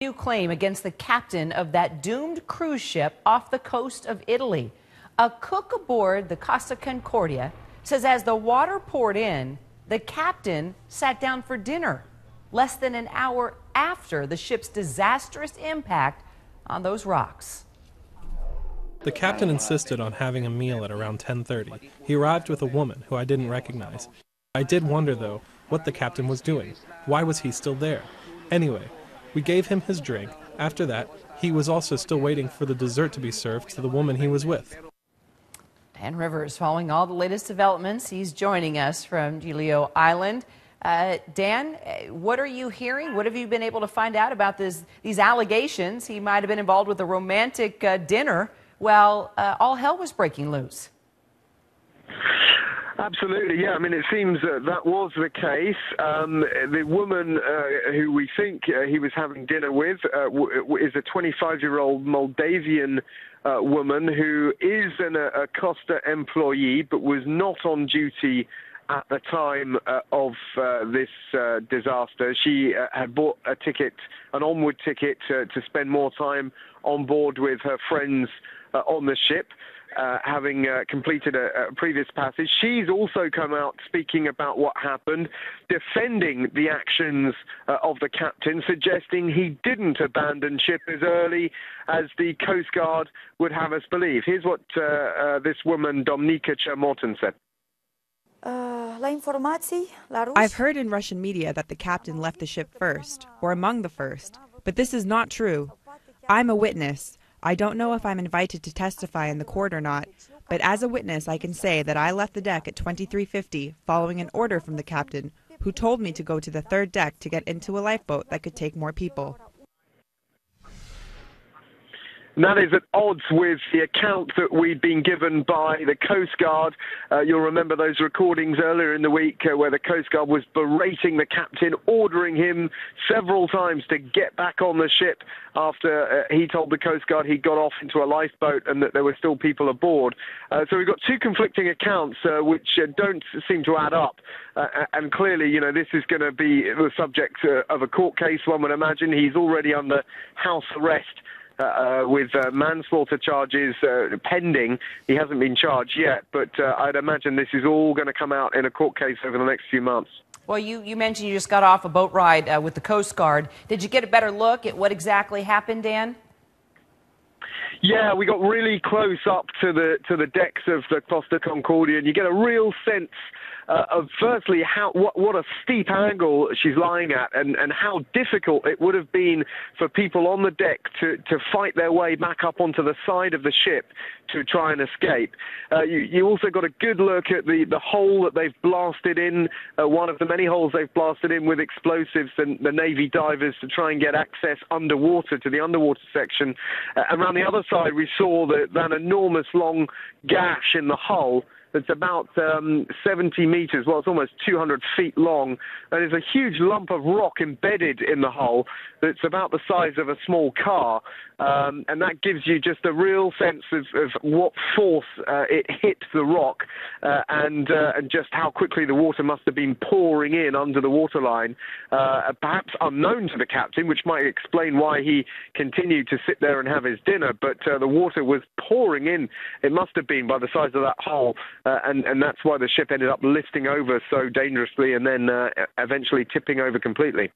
New claim against the captain of that doomed cruise ship off the coast of Italy. A cook aboard the Costa Concordia says as the water poured in, the captain sat down for dinner less than an hour after the ship's disastrous impact on those rocks. The captain insisted on having a meal at around 10:30. He arrived with a woman who I didn't recognize. I did wonder, though, what the captain was doing. Why was he still there? Anyway, we gave him his drink. After that, he was also still waiting for the dessert to be served to the woman he was with. Dan Rivers, following all the latest developments, he's joining us from Giglio Island. Dan, what are you hearing? What have you been able to find out about these allegations? He might have been involved with a romantic dinner while all hell was breaking loose. Absolutely, yeah. I mean, it seems that was the case. The woman who we think he was having dinner with is a 25-year-old Moldavian woman who is a Costa employee but was not on duty at the time of this disaster. She had bought a ticket, an onward ticket, to spend more time on board with her friends on the ship. Having completed a previous passage. She's also come out speaking about what happened, defending the actions of the captain, suggesting he didn't abandon ship as early as the Coast Guard would have us believe. Here's what this woman, Domnica Chermotin, said. I've heard in Russian media that the captain left the ship first, or among the first, but this is not true. I'm a witness. I don't know if I'm invited to testify in the court or not, but as a witness I can say that I left the deck at 23:50 following an order from the captain, who told me to go to the third deck to get into a lifeboat that could take more people. And that is at odds with the account that we'd been given by the Coast Guard. You'll remember those recordings earlier in the week where the Coast Guard was berating the captain, ordering him several times to get back on the ship after he told the Coast Guard he got off into a lifeboat and that there were still people aboard. So we've got two conflicting accounts which don't seem to add up. And clearly, you know, this is going to be the subject of a court case, one would imagine. He's already under house arrest. With manslaughter charges pending. He hasn't been charged yet, but I'd imagine this is all going to come out in a court case over the next few months. Well, you mentioned you just got off a boat ride with the Coast Guard. Did you get a better look at what exactly happened, Dan? Yeah, we got really close up to the decks of the Costa Concordia, and you get a real sense of firstly what a steep angle she's lying at, and how difficult it would have been for people on the deck to fight their way back up onto the side of the ship to try and escape. You also got a good look at the hole that they've blasted in, one of the many holes they've blasted in with explosives, and the Navy divers to try and get access underwater to the underwater section. Around the other side, we saw that enormous long gash in the hull. It's about 70 meters, well, it's almost 200 feet long, and there's a huge lump of rock embedded in the hull that's about the size of a small car, and that gives you just a real sense of what force it hit the rock, and just how quickly the water must have been pouring in under the waterline, perhaps unknown to the captain, which might explain why he continued to sit there and have his dinner, but the water was pouring in. It must have been by the size of that hull. And that's why the ship ended up lifting over so dangerously and then eventually tipping over completely.